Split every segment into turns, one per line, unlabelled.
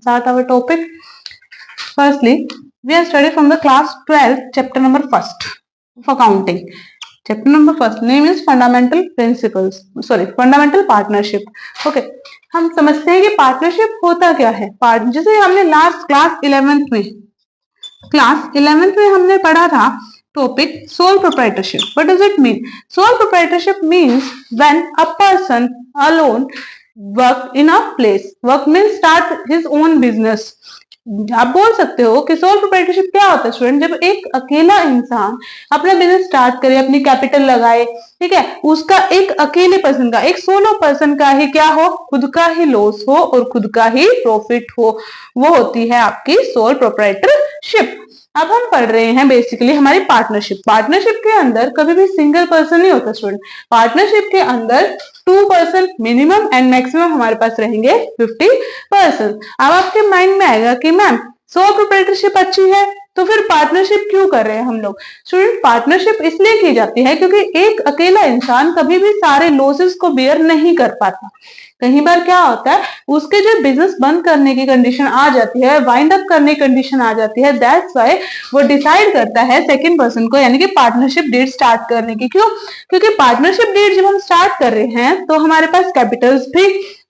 start our topic. Firstly, we are studying from the class 12, chapter number 1st of accounting. Chapter number 1st name is fundamental principles. Fundamental partnership. Okay, हम समझते हैं कि partnership होता क्या है. जैसे हमने लास्ट क्लास 11th में हमने पढ़ा था topic sole proprietorship. What does it mean? Sole proprietorship means when a person alone work in a place. Work means start his own business. आप बोल सकते हो कि सोल प्रोप्राइटरशिप क्या होता है स्टूडेंट, जब एक अकेला इंसान अपना बिजनेस स्टार्ट करे, अपनी कैपिटल लगाए, ठीक है, उसका एक अकेले पर्सन का, एक सोलो पर्सन का ही क्या हो, खुद का ही लॉस हो और खुद का ही प्रॉफिट हो, वो होती है आपकी सोल प्रोप्राइटरशिप. अब हम पढ़ रहे हैं बेसिकली हमारी पार्टनरशिप. पार्टनरशिप के अंदर कभी भी सिंगल पर्सन नहीं होता स्टूडेंट. पार्टनरशिप के अंदर 2% मिनिमम एंड मैक्सिमम हमारे पास रहेंगे 50%. अब आपके माइंड में आएगा कि मैम सोल प्रोप्राइटरशिप अच्छी है तो फिर पार्टनरशिप क्यों कर रहे हैं हम लोग. स्टूडेंट, पार्टनरशिप इसलिए की जाती है क्योंकि एक अकेला इंसान कभी भी सारे लॉसेस को बेयर नहीं कर पाता. कई बार क्या होता है, उसके जो बिजनेस बंद करने की कंडीशन आ जाती है, वाइंड अप करने की कंडीशन आ जाती है, दैट्स व्हाई वो डिसाइड करता है सेकंड पर्सन को, यानी कि पार्टनरशिप डीड स्टार्ट करने की. क्यों? क्योंकि पार्टनरशिप डीड जब हम स्टार्ट कर रहे हैं तो हमारे पास कैपिटल्स भी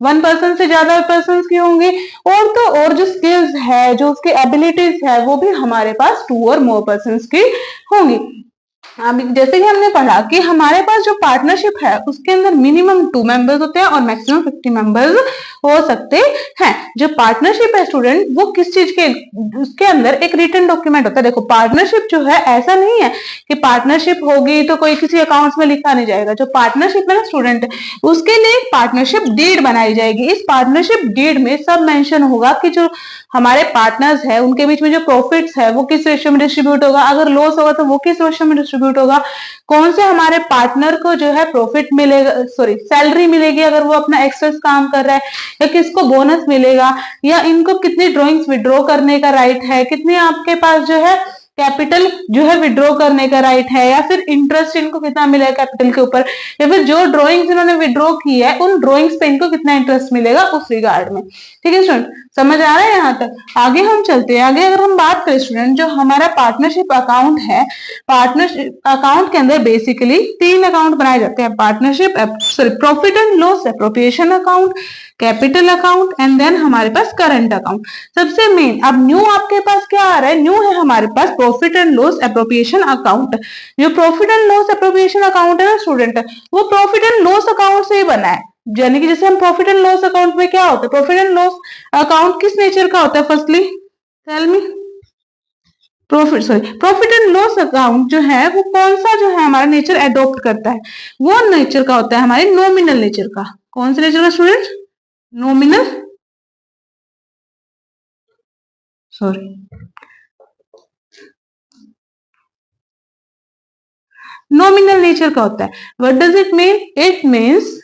1% से ज्यादा पर्सन की होंगी, और तो और जो स्किल्स है, जो उसकी एबिलिटीज है, वो भी हमारे पास 2 और मोर पर्सन की होंगी. जैसे कि हमने पढ़ा कि हमारे पास जो पार्टनरशिप है उसके अंदर मिनिमम 2 मेंबर्स होते हैं और मैक्सिमम 50 मेंबर्स हो सकते हैं. जो पार्टनरशिप है स्टूडेंट, वो किस चीज के, उसके अंदर एक रिटन डॉक्यूमेंट होता है. देखो, पार्टनरशिप जो है ऐसा नहीं है कि पार्टनरशिप होगी तो कोई किसी अकाउंट्स में लिखा नहीं जाएगा. जो पार्टनरशिप है ना स्टूडेंट, उसके लिए एक पार्टनरशिप डीड बनाई जाएगी. इस पार्टनरशिप डीड में सब मेंशन होगा कि जो हमारे पार्टनर्स है उनके बीच में जो प्रॉफिट्स है वो किस रेशियो में डिस्ट्रीब्यूट होगा, अगर लॉस होगा तो वो किस रेशियो में डिस्ट्रीब्यूट होगा, कौन से हमारे पार्टनर को जो है प्रॉफिट मिलेगा, सैलरी मिलेगी अगर वो अपना एक्सेस काम कर रहा है, या किसको बोनस मिलेगा, या इनको कितनी ड्रॉइंग्स विड्रॉ करने का राइट है, कितने आपके पास जो है कैपिटल जो है विड्रॉ करने का राइट है, या फिर इंटरेस्ट इनको कितना मिलेगा कैपिटल के ऊपर, या फिर जो ड्रॉइंग्स इन्होंने विड्रॉ की है उन ड्रॉइंग्स पे इनको कितना इंटरेस्ट मिलेगा उस रिगार्ड में. ठीक है स्टूडेंट, समझ आ रहा है यहाँ तक? आगे हम चलते हैं. आगे अगर हम बात करें स्टूडेंट, जो हमारा पार्टनरशिप अकाउंट है, पार्टनरशिप अकाउंट के अंदर बेसिकली 3 अकाउंट बनाए जाते हैं. Partnership profit and loss appropriation account, capital account and then हमारे पास करंट अकाउंट. सबसे मेन अब न्यू आपके पास क्या आ रहा है, न्यू है हमारे पास profit and loss appropriation account. जो profit and loss appropriation account है ना स्टूडेंट, वो प्रॉफिट एंड लॉस अकाउंट से ही बना है. यानी कि जैसे हम प्रॉफिट एंड लॉस अकाउंट में क्या होता है, प्रॉफिट एंड लॉस अकाउंट किस नेचर का होता है, firstly tell me. Profit and loss account जो है वो कौन सा जो है हमारा नेचर एडॉप्ट करता है, वो नेचर का होता है हमारे नॉमिनल नेचर का. कौन से नेचर का स्टूडेंट? नॉमिनल नॉमिनल नेचर का होता है. What does it mean? It means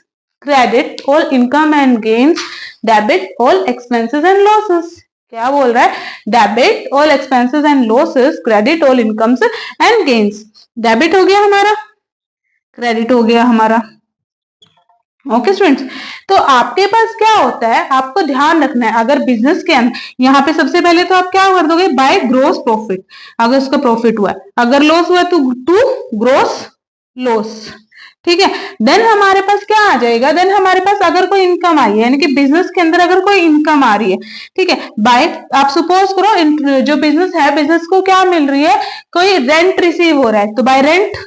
credit all income and gains, debit all expenses and losses. क्या बोल रहा है? Debit all expenses and losses, credit all incomes and gains. Debit हो गया हमारा, क्रेडिट हो गया हमारा. ओके स्टूडेंट्स, तो आपके पास क्या होता है, आपको ध्यान रखना है. अगर बिजनेस के अंदर यहाँ पे सबसे पहले तो आप क्या कर दोगे, बाय ग्रोस प्रॉफिट, अगर उसका प्रॉफिट हुआ है, अगर लॉस हुआ तो टू ग्रोस लॉस. ठीक है, देन हमारे पास क्या आ जाएगा, देन हमारे पास अगर कोई इनकम आई है, यानी कि बिजनेस के अंदर अगर कोई इनकम आ रही है, ठीक है, बाय आप सपोज करो जो बिजनेस है, बिजनेस को क्या मिल रही है, कोई रेंट रिसीव हो रहा है, तो बाय रेंट.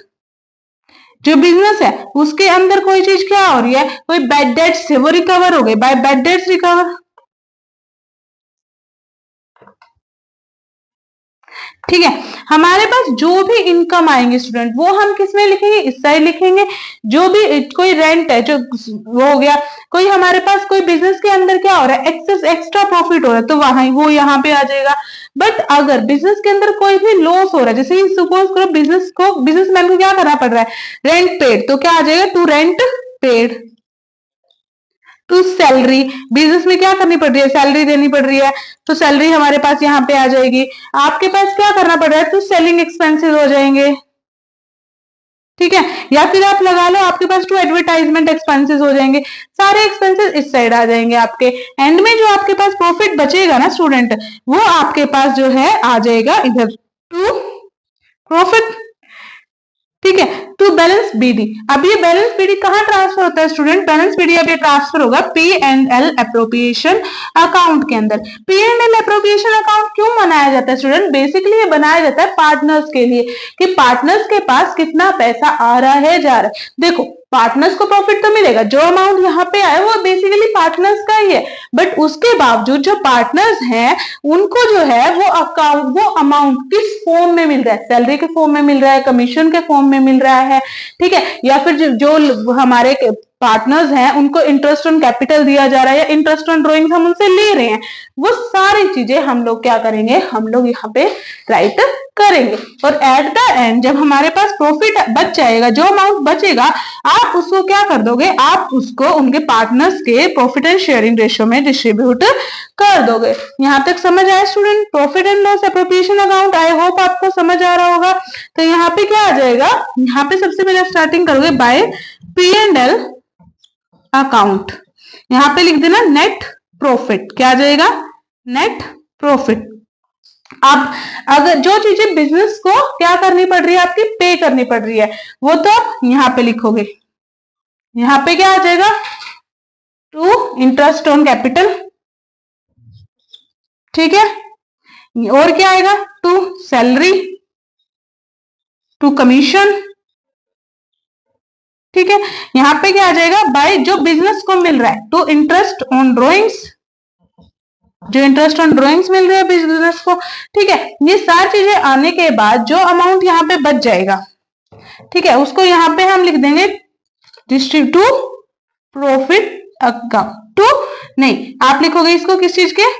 जो बिजनेस है उसके अंदर कोई चीज क्या हो रही है, कोई बैड डेट्स है वो रिकवर हो गए, बाय बैड डेट्स रिकवर. ठीक है, हमारे पास जो भी इनकम आएंगे स्टूडेंट वो हम किस में लिखेंगे, इस साइड लिखेंगे. जो भी कोई रेंट है जो वो हो गया, कोई हमारे पास कोई बिजनेस के अंदर क्या हो रहा है, एक्सेस एक्स्ट्रा प्रॉफिट हो रहा है, तो वहां वो यहाँ पे आ जाएगा. बट अगर बिजनेस के अंदर कोई भी लॉस हो रहा है, जैसे सपोज करो बिजनेसमैन को क्या करना पड़ रहा है, रेंट पेड, तो क्या आ जाएगा, to rent paid. To salary, business में क्या करनी पड़ रही है, सैलरी देनी पड़ रही है, तो सैलरी हमारे पास यहाँ पे आ जाएगी. आपके पास क्या करना पड़ रहा है, तो सेलिंग एक्सपेंसेस हो जाएंगे. ठीक है, या फिर आप लगा लो आपके पास टू एडवर्टाइजमेंट एक्सपेंसेस हो जाएंगे, सारे एक्सपेंसेस इस साइड आ जाएंगे आपके। एंड में जो आपके पास प्रॉफिट बचेगा ना स्टूडेंट, वो आपके पास जो है आ जाएगा इधर टू प्रॉफिट। ठीक है, टू बैलेंस बीडी। अब ये बैलेंस बीडी कहां ट्रांसफर होता है स्टूडेंट? बैलेंस बीडी अब ये ट्रांसफर होगा P and L appropriation account के अंदर। P and L appropriation account क्यों बनाया जाता है स्टूडेंट? बेसिकली ये बनाया जाता है पार्टनर्स के लिए, कि पार्टनर्स के पास कितना पैसा आ रहा है जा रहा है। देखो पार्टनर्स को प्रॉफिट तो मिलेगा, जो अमाउंट यहाँ पे आए वो बेसिकली पार्टनर्स का ही है, बट उसके बावजूद जो पार्टनर्स हैं उनको जो है वो अमाउंट किस फॉर्म में मिल रहा है? सैलरी के फॉर्म में मिल रहा है, कमीशन के फॉर्म में मिल रहा है, ठीक है, या फिर जो हमारे पार्टनर्स हैं उनको इंटरेस्ट ऑन कैपिटल दिया जा रहा है, या इंटरेस्ट ऑन ड्रॉइंग्स हम उनसे ले रहे हैं, वो सारी चीजें हम लोग क्या करेंगे, हम लोग यहाँ पे राइट करेंगे। और एट द एंड जब हमारे पास प्रॉफिट बच जाएगा, जो अमाउंट बचेगा आप उसको क्या कर दोगे, आप उसको उनके पार्टनर्स के प्रॉफिट एंड शेयरिंग रेशियो में डिस्ट्रीब्यूट कर दोगे। यहाँ तक समझ आया student? Profit and loss appropriation account I hope आपको समझ आ रहा होगा। तो यहाँ पे क्या आ जाएगा, यहाँ पे सबसे पहले स्टार्टिंग करोगे by P and L account, यहां पे लिख देना नेट प्रॉफिट। क्या आ जाएगा? Net profit. अब अगर जो चीजें बिजनेस को क्या करनी पड़ रही है, आपकी पे करनी पड़ रही है, वो तो आप यहां पे लिखोगे। यहां पे क्या आ जाएगा? टू इंटरेस्ट ऑन कैपिटल, ठीक है, और क्या आएगा? टू सैलरी, टू कमीशन, ठीक है। यहाँ पे क्या आ जाएगा? बाय जो बिजनेस को मिल रहा है, टू इंटरेस्ट ऑन ड्रॉइंग्स, जो इंटरेस्ट ऑन ड्रॉइंग्स मिल रहा है बिजनेस को, ठीक है। ये सारी चीजें आने के बाद जो अमाउंट यहाँ पे बच जाएगा, ठीक है, उसको यहाँ पे हम लिख देंगे distribute to profit account. To नहीं, आप लिखोगे इसको किस चीज के,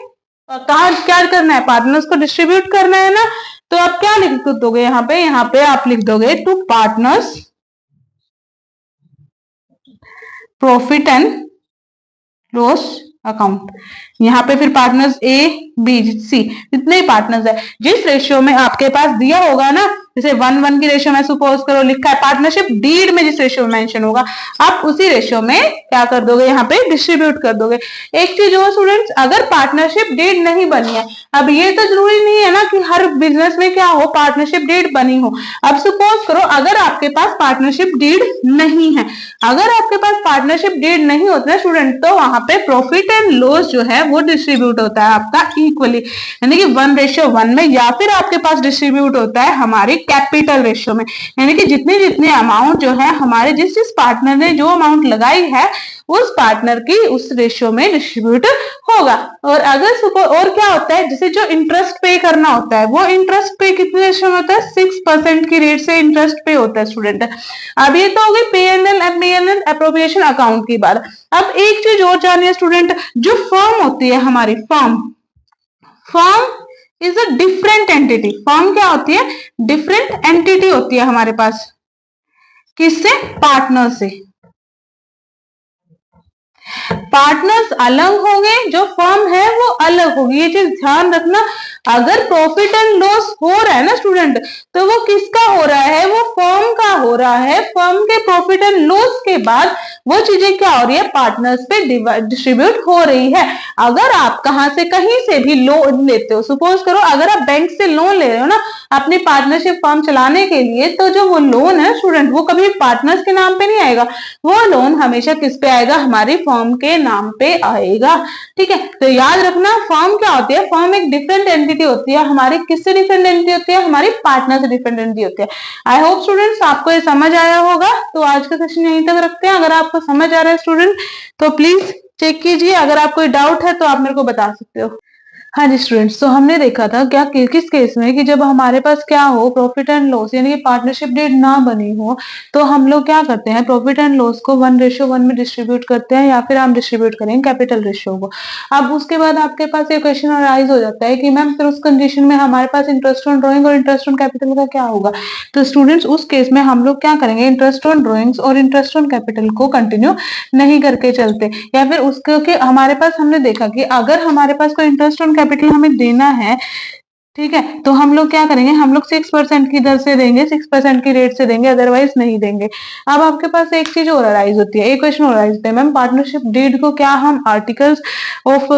कहा क्या करना है, पार्टनर्स को डिस्ट्रीब्यूट करना है ना, तो आप क्या लिख दोगे यहाँ पे आप लिख दोगे to partners profit and loss account. यहाँ पे फिर पार्टनर्स ए बी सी जितने ही पार्टनर्स है, जिस रेशियो में आपके पास दिया होगा ना, जैसे 1:1 की रेशियो में सपोज करो लिखा है, पार्टनरशिप डीड में जिस रेशियो में मेंशन होगा आप उसी रेशियो में क्या कर दोगे, यहाँ पे डिस्ट्रीब्यूट कर दोगे। एक चीज हो स्टूडेंट्स, अगर पार्टनरशिप डीड नहीं बनी है, अब ये तो जरूरी नहीं है ना कि हर बिजनेस में क्या हो, पार्टनरशिप डीड बनी हो। अब सपोज करो अगर आपके पास पार्टनरशिप डीड नहीं है, अगर आपके पास पार्टनरशिप डीड नहीं होता है स्टूडेंट, तो वहां पे प्रॉफिट एंड लॉस जो है वो डिस्ट्रीब्यूट होता है आपका इक्वली, यानी कि 1:1 में, या फिर आपके पास डिस्ट्रीब्यूट होता है हमारी कैपिटल रेशियो में, यानी कि जितने जितने अमाउंट जो है हमारे जिस जिस पार्टनर ने जो अमाउंट लगाई है उस पार्टनर की उस रेशियो में डिस्ट्रीब्यूट होगा। और अगर और क्या होता है, जैसे जो इंटरेस्ट पे करना होता है, वो इंटरेस्ट पे कितने रेशियो में होता है, 6% की रेट से इंटरेस्ट पे होता है स्टूडेंट। अब ये तो हो गई P&L अप्रोप्रिएशन अकाउंट की बात। अब एक चीज और जानिए स्टूडेंट, जो फर्म होती है हमारी, firm is a different entity. Firm क्या होती है? डिफरेंट एंटिटी होती है हमारे पास, किससे? पार्टनर से। पार्टनर्स अलग होंगे, जो फर्म है वो अलग होगी, ये चीज ध्यान रखना। अगर प्रॉफिट एंड लॉस हो रहा है ना स्टूडेंट, तो वो किसका हो रहा है, वो फर्म का हो रहा है। फर्म के प्रॉफिट एंड लॉस के बाद वो चीजें क्या हो रही है, पार्टनर्स पे डिस्ट्रीब्यूट हो रही है। अगर आप कहां से कहीं से भी लोन लेते हो, सपोज करो अगर आप बैंक से लोन ले रहे हो ना अपनी पार्टनरशिप फर्म चलाने के लिए, तो जो वो लोन है स्टूडेंट वो कभी पार्टनर्स के नाम पे नहीं आएगा, वो लोन हमेशा किस पे आएगा, हमारी फर्म के नाम पे आएगा। ठीक है, तो याद रखना फर्म क्या होती है, फर्म एक डिफरेंट एंटिटी होती है हमारी। किससे डिफरेंट एंटिटी होती है, हमारी पार्टनर से डिफरेंट एंटिटी होती है। आई होप स्टूडेंट्स आपको ये समझ आया होगा। तो आज का सेशन यहीं तक रखते हैं। अगर आपको समझ आ रहा है स्टूडेंट तो प्लीज चेक कीजिए, अगर आपको कोई डाउट है तो आप मेरे को बता सकते हो। हाँ जी स्टूडेंट्स, तो हमने देखा था क्या किस केस में कि जब हमारे पास क्या हो, प्रॉफिट एंड लॉस यानी कि पार्टनरशिप डीड ना बनी हो, तो हम लोग क्या करते हैं, प्रॉफिट एंड लॉस को 1:1 में डिस्ट्रीब्यूट करते हैं, या फिर हम डिस्ट्रीब्यूट करेंगे कैपिटल रेशियो को। अब उसके बाद आपके पास ये क्वेश्चन अराइज हो जाता है कि मैम फिर उस कंडीशन में हमारे पास इंटरेस्ट ऑन ड्रॉइंग और इंटरेस्ट ऑन कैपिटल का क्या होगा। तो स्टूडेंट्स उस केस में हम लोग क्या करेंगे, इंटरेस्ट ऑन ड्रॉइंग्स और इंटरेस्ट ऑन कैपिटल को कंटिन्यू नहीं करके चलते, या फिर उसके हमारे पास हमने देखा कि अगर हमारे पास कोई इंटरेस्ट ऑन कैपिटल हमें देना है ठीक है, तो हम लोग क्या करेंगे, हम लोग 6% की दर से देंगे, 6% की रेट से देंगे, अदरवाइज नहीं देंगे। अब आपके पास एक चीज और अराइज होती है, एक क्वेश्चन और अराइज होता है, मैम पार्टनरशिप डीड को क्या हम आर्टिकल्स ऑफ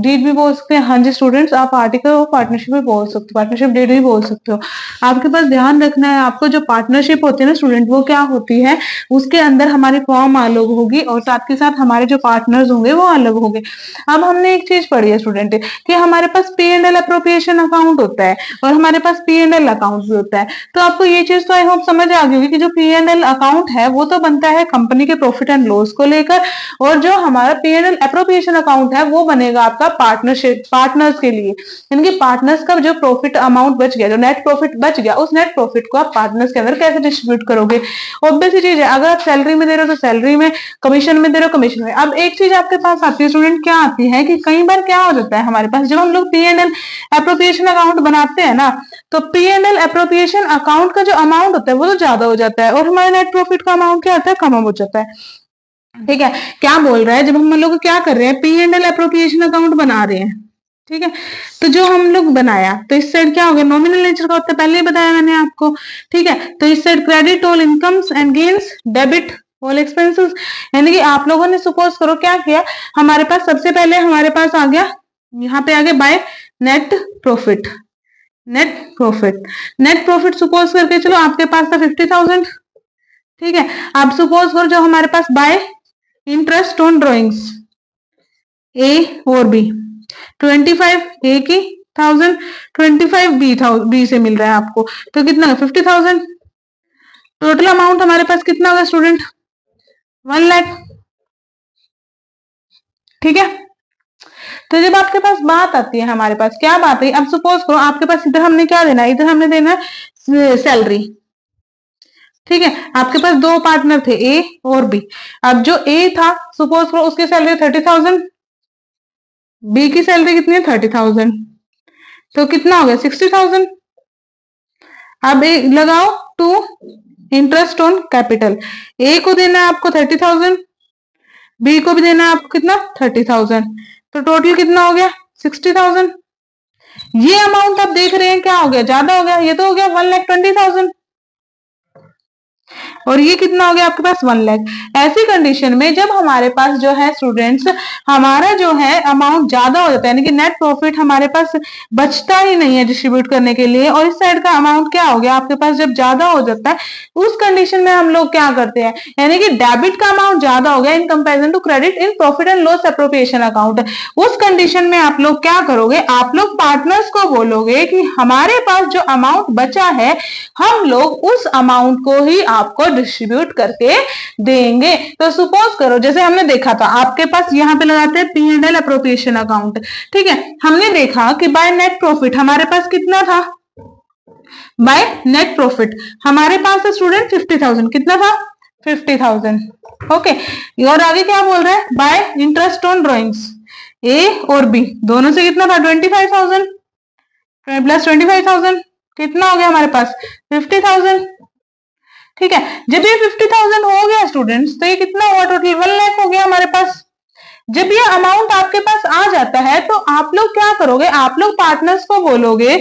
डीड भी बोल सकते हैं? हाँ जी स्टूडेंट्स, आप आर्टिकल ऑफ पार्टनरशिप भी बोल सकते हो, पार्टनरशिप डीड भी बोल सकते हो। आपके पास ध्यान रखना है, आपको जो पार्टनरशिप होती है ना स्टूडेंट, वो क्या होती है, उसके अंदर हमारी फॉर्म अलग होगी और साथ के साथ हमारे जो पार्टनर्स होंगे वो अलग होंगे। अब हमने एक चीज पढ़ी है स्टूडेंट कि हमारे पास P&L अप्रोप्रिएशन अकाउंट होता है और हमारे पास P&L अकाउंट भी होता है। तो आपको ये चीज तो आई होप समझ आ गई होगी कि जो P&L अकाउंट है वो तो बनता है कंपनी के प्रॉफिट एंड लॉस को लेकर, और जो हमारा P&L अप्रोप्रिएशन अकाउंट है वो बनेगा आपका पार्टनरशिप पार्टनर्स के लिए, यानी कि पार्टनर्स का जो प्रॉफिट अमाउंट बच गया, जो नेट प्रॉफिट बच गया, उस नेट प्रॉफिट को आप पार्टनर्स के अंदर कैसे डिस्ट्रीब्यूट करोगे। ऑब्वियस चीज है, अगर आप सैलरी में दे रहे हो तो सैलरी में, कमीशन में दे रहे हो कमीशन में। अब एक चीज आपके पास आती है स्टूडेंट, क्या आती है कि कई बार क्या हो जाता है हमारे पास, जब हम लोग P&L अप्रोप्रिएशन अकाउंट बनाते हैं ना, तो P&L अप्रोप्रिएशन अकाउंट का जो अमाउंट होता है वो तो ज्यादा हो जाता है और हमारे नेट प्रॉफिट का अमाउंट क्या आता है, कम हो जाता है। ठीक है, क्या बोल रहा है, जब हम लोग क्या कर रहे हैं, P&L अप्रोप्रिएशन अकाउंट बना रहे हैं, ठीक है, तो जो हम लोग बनाया तो इस साइड क्या हो गया, नॉमिनल नेचर का होता है, पहले ही बताया मैंने आपको। ठीक है, तो इस side credit all incomes and gains, debit all expenses, यानी कि आप लोगों ने सपोज करो क्या किया, हमारे पास सबसे पहले हमारे पास आ गया, यहाँ पे आ गया by net profit, net profit, net profit suppose करके चलो आपके पास था 50,000। ठीक है, आप सपोज करो जो हमारे पास बाय इंटरेस्ट ऑन ड्रॉइंग्स ए और बी, 25 ए की 1000, 25 बी से मिल रहा है आपको, तो कितना 50,000, टोटल अमाउंट हमारे पास कितना होगा स्टूडेंट, 1 लाख। ठीक है, तो जब आपके पास बात आती है, हमारे पास क्या बात है, अब सपोज करो आपके पास इधर हमने क्या देना है, इधर हमने देना है सैलरी। ठीक है, आपके पास दो पार्टनर थे ए और बी, अब जो ए था सपोज करो उसकी सैलरी 30,000, बी की सैलरी कितनी है 30,000, तो कितना हो गया 60,000। अब लगाओ टू इंटरेस्ट ऑन कैपिटल, ए को देना है आपको 30,000, बी को भी देना है आपको कितना 30,000, तो टोटल कितना हो गया 60,000। ये अमाउंट आप देख रहे हैं क्या हो गया, ज्यादा हो गया, ये तो हो गया 1,20,000 और ये कितना हो गया आपके पास 1 लाख। ऐसी कंडीशन में जब हमारे पास जो है स्टूडेंट्स, हमारा जो है अमाउंट ज्यादा हो जाता है, यानी कि नेट प्रॉफिट हमारे पास बचता ही नहीं है डिस्ट्रीब्यूट करने के लिए, और इस साइड का अमाउंट क्या हो गया आपके पास जब ज्यादा हो जाता है, उस कंडीशन में हम लोग क्या करते हैं, यानी कि डेबिट का अमाउंट ज्यादा हो गया in comparison to credit in profit and loss appropriation account. उस कंडीशन में आप लोग क्या करोगे, आप लोग पार्टनर्स को बोलोगे कि हमारे पास जो अमाउंट बचा है हम लोग उस अमाउंट को ही आपको डिस्ट्रीब्यूट करके देंगे। तो सपोज करो जैसे हमने देखा था, आपके पास यहाँ पे लगाते हैं P&L अप्रोप्रिएशन अकाउंट। ठीक है, हमने देखा कि बाय नेट प्रॉफिट हमारे पास कितना था, बाय नेट प्रॉफिट हमारे पास स्टूडेंट 50,000, कितना था 50,000। ओके, और आगे क्या बोल रहा है, बाय इंटरेस्ट ऑन ड्रॉइंग्स ए और बी दोनों से कितना था 25,000 प्लस 25,000, कितना हो गया हमारे पास 50,000। ठीक है, जब ये 50,000 हो गया स्टूडेंट्स, तो ये कितना हुआ टोटल 1 लाख हो गया हमारे पास। जब ये अमाउंट आपके पास आ जाता है तो आप लोग क्या करोगे, आप लोग पार्टनर्स को बोलोगे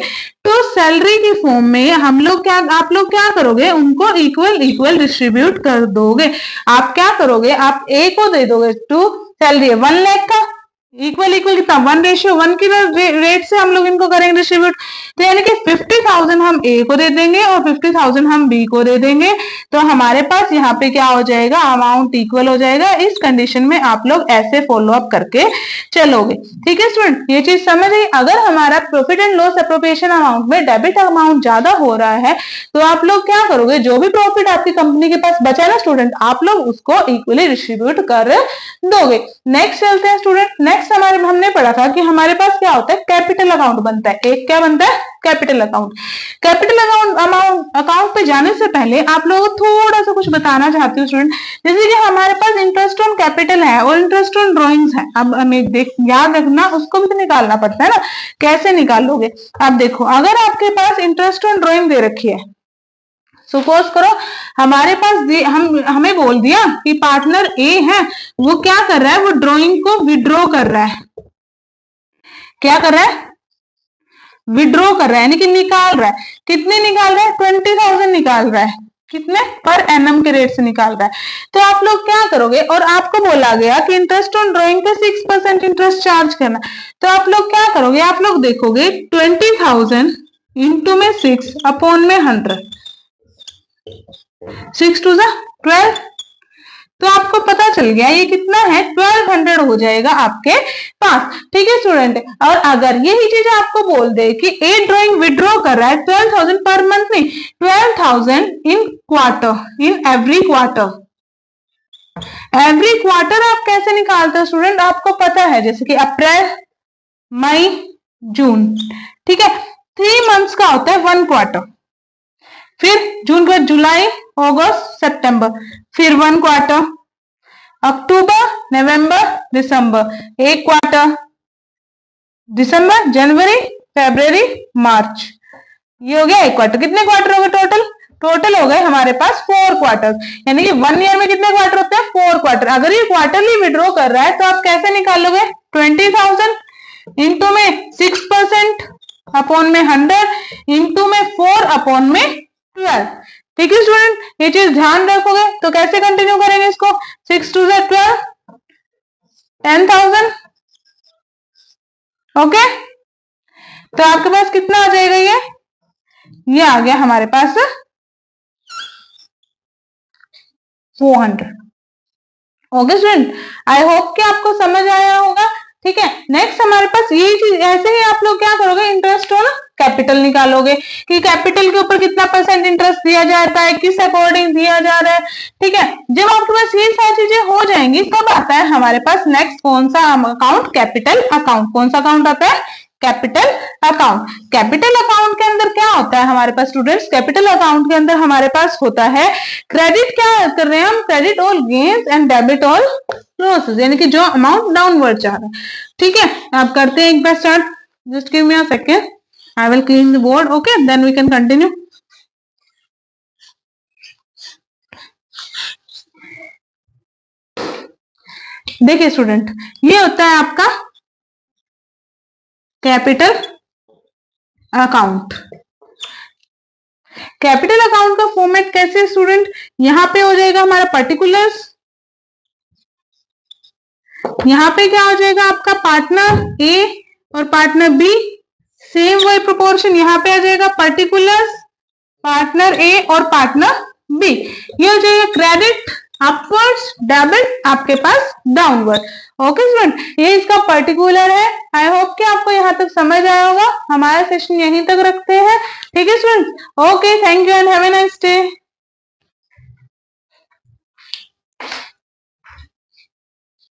तो सैलरी की फॉर्म में हम लोग क्या, आप लोग क्या करोगे, उनको इक्वल इक्वल डिस्ट्रीब्यूट कर दोगे। आप क्या करोगे, आप ए को दे दोगे टू सैलरी 1 लाख का, इक्वल इक्वल कितना 1:1 की रेट से हम लोग इनको करेंगे डिस्ट्रीब्यूट, तो यानी कि 50,000 हम ए को दे देंगे और 50,000 हम बी को दे देंगे, तो हमारे पास यहाँ पे क्या हो जाएगा, अमाउंट इक्वल हो जाएगा। इस कंडीशन में आप लोग ऐसे फॉलो अप करके चलोगे। ठीक है स्टूडेंट, ये चीज समझ आई। अगर हमारा profit and loss appropriation amount में डेबिट अमाउंट ज्यादा हो रहा है तो आप लोग क्या करोगे, जो भी प्रॉफिट आपकी कंपनी के पास बचा ना स्टूडेंट, आप लोग उसको इक्वली डिस्ट्रीब्यूट कर दोगे। नेक्स्ट चलते हैं स्टूडेंट, नेक्स्ट हमारे हमने पढ़ा था कि हमारे पास क्या होता है, कैपिटल अकाउंट बनता है। एक क्या बनता है, कैपिटल अकाउंट। कैपिटल अकाउंट पे जाने से पहले आप लोगों को थोड़ा सा कुछ बताना चाहती हूँ स्टूडेंट, जैसे कि हमारे पास इंटरेस्ट ऑन कैपिटल है और इंटरेस्ट ऑन ड्रॉइंग्स है। अब हमें याद रखना, उसको भी तो निकालना पड़ता है ना, कैसे निकालोगे। अब देखो, अगर आपके पास इंटरेस्ट ऑन ड्रॉइंग दे रखी है, सपोज करो हमारे पास हमें बोल दिया कि पार्टनर ए है, वो क्या कर रहा है, वो ड्राइंग को विड्रॉ कर रहा है। क्या कर रहा है, विड्रॉ कर रहा है यानी कि निकाल रहा है। कितने निकाल रहा है? 20,000 निकाल रहा है। कितने? पर एनम के रेट से निकाल रहा है। तो आप लोग क्या करोगे, और आपको बोला गया कि इंटरेस्ट ऑन ड्रॉइंग पे 6% इंटरेस्ट चार्ज करना, तो आप लोग क्या करोगे, आप लोग देखोगे 20,000 इंटू में 6 अपॉन में 100, 6 टू 12, तो आपको पता चल गया ये कितना है, 1200 हो जाएगा आपके पास। ठीक है स्टूडेंट, और अगर यही चीज आपको बोल दे कि ए ड्राइंग विड्रॉ कर रहा है 12,000 पर मंथ नहीं, 12,000 इन quarter, in every quarter. Every quarter आप कैसे निकालते हो स्टूडेंट? आपको पता है, जैसे कि अप्रैल, मई, जून, ठीक है, 3 मंथ्स का होता है 1 क्वार्टर। फिर जून के बाद जुलाई, अगस्त, सितंबर, फिर 1 क्वार्टर, अक्टूबर, नवंबर, दिसंबर 1 क्वार्टर, दिसंबर, जनवरी, फरवरी, मार्च, ये हो गया 1 क्वार्टर। कितने क्वार्टर हो गए टोटल? टोटल हो गए हमारे पास 4 क्वार्टर, यानी कि 1 ईयर में कितने क्वार्टर होते हैं? 4 क्वार्टर। अगर ये क्वार्टरली विड्रॉ कर रहा है तो आप कैसे निकालोगे? 20,000 इंटू में 6% अपॉन में 100 इंटू में 4 अपॉन में 12। ठीक है स्टूडेंट, ये चीज ध्यान रखोगे। तो कैसे कंटिन्यू करेंगे इसको? 6 टू 12, 10,000। ओके, तो आपके पास कितना आ जाएगा? ये आ गया हमारे पास 400। ओके स्टूडेंट, आई होप कि आपको समझ आया होगा। ठीक है, नेक्स्ट हमारे पास यही चीज, ऐसे ही आप लोग क्या करोगे, इंटरेस्ट हो ना, कैपिटल निकालोगे कि कैपिटल के ऊपर कितना % इंटरेस्ट दिया जाता है, किस अकॉर्डिंग दिया जा रहा है। ठीक है, जब आपके पास ये सारी चीजें हो जाएंगी तब आता है हमारे पास नेक्स्ट कौन सा अकाउंट? Capital account. कौन सा अकाउंट आता है? Capital account. कैपिटल अकाउंट के अंदर क्या होता है हमारे पास स्टूडेंट्स? कैपिटल अकाउंट के अंदर हमारे पास होता है क्रेडिट, क्या कर रहे हैं हम? Credit all gains and debit all losses, यानी कि जो अमाउंट डाउनवर्ड जा रहा है। ठीक है, आप करते हैं एक बार start. Just give me a second, I will clean the board. Okay, then we can continue. देखिए स्टूडेंट, ये होता है आपका कैपिटल अकाउंट। कैपिटल अकाउंट का फॉर्मेट कैसे स्टूडेंट? यहां पे हो जाएगा हमारा पर्टिकुलर्स, यहां पे क्या हो जाएगा आपका पार्टनर ए और पार्टनर बी, सेम वही प्रोपोर्शन यहां पे आ जाएगा पर्टिकुलर्स, पार्टनर ए और पार्टनर बी। ये हो जाएगा क्रेडिट अपवर्ड्स, डेबिट आपके पास डाउनवर्ड। ओके स्टूडेंट, ये इसका पर्टिकुलर है। आई होप कि आपको यहाँ तक समझ आया होगा। हमारा सेशन यहीं तक रखते हैं। ठीक है student, okay, thank you and have a nice day.